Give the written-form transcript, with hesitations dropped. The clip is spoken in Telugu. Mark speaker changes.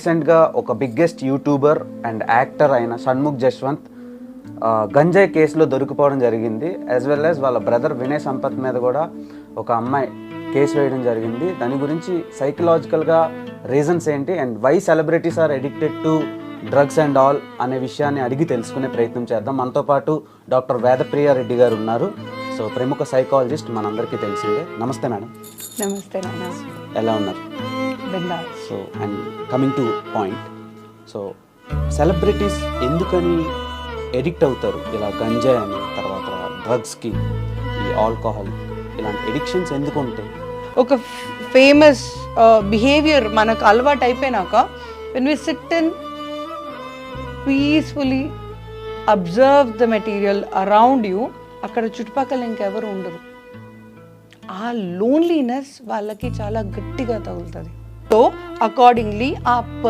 Speaker 1: రీసెంట్గా ఒక బిగ్గెస్ట్ యూట్యూబర్ అండ్ యాక్టర్ అయిన షణ్ముఖ్ జశ్వంత్ గంజాయి కేసులో దొరికిపోవడం జరిగింది. యాజ్ వెల్ యాజ్ వాళ్ళ బ్రదర్ వినయ్ సంపత్ మీద కూడా ఒక అమ్మాయి కేసు వేయడం జరిగింది. దాని గురించి సైకలాజికల్గా రీజన్స్ ఏంటి and why celebrities are addicted to drugs and all అనే విషయాన్ని అడిగి తెలుసుకునే ప్రయత్నం చేద్దాం. మనతో పాటు డాక్టర్ వేదప్రియ రెడ్డి గారు ఉన్నారు. సో ప్రముఖ సైకాలజిస్ట్, మనందరికీ తెలిసిందే. నమస్తే మేడం.
Speaker 2: నమస్తే నాన్న.
Speaker 1: ఎలా ఉన్నారు?
Speaker 2: Bindaas.
Speaker 1: So and coming to point, so celebrities ఎందుకని ఎడిక్ట్ అవుతారు ఇలా గంజాయి అని, తర్వాత డ్రగ్స్కి, ఈ ఆల్కహాల్, ఇలాంటి ఎడిక్షన్స్ ఎందుకు ఉంటాయి?
Speaker 2: ఒక ఫేమస్ బిహేవియర్ మనకు అలవాటు అయిపోయినాక when we sit and peacefully observe the material around you, అక్కడ చుట్టుపక్కల ఇంకెవరు ఉండరు. ఆ లోన్లీనెస్ వాళ్ళకి చాలా గట్టిగా తగులుతుంది. సో అకార్డింగ్లీ ఆ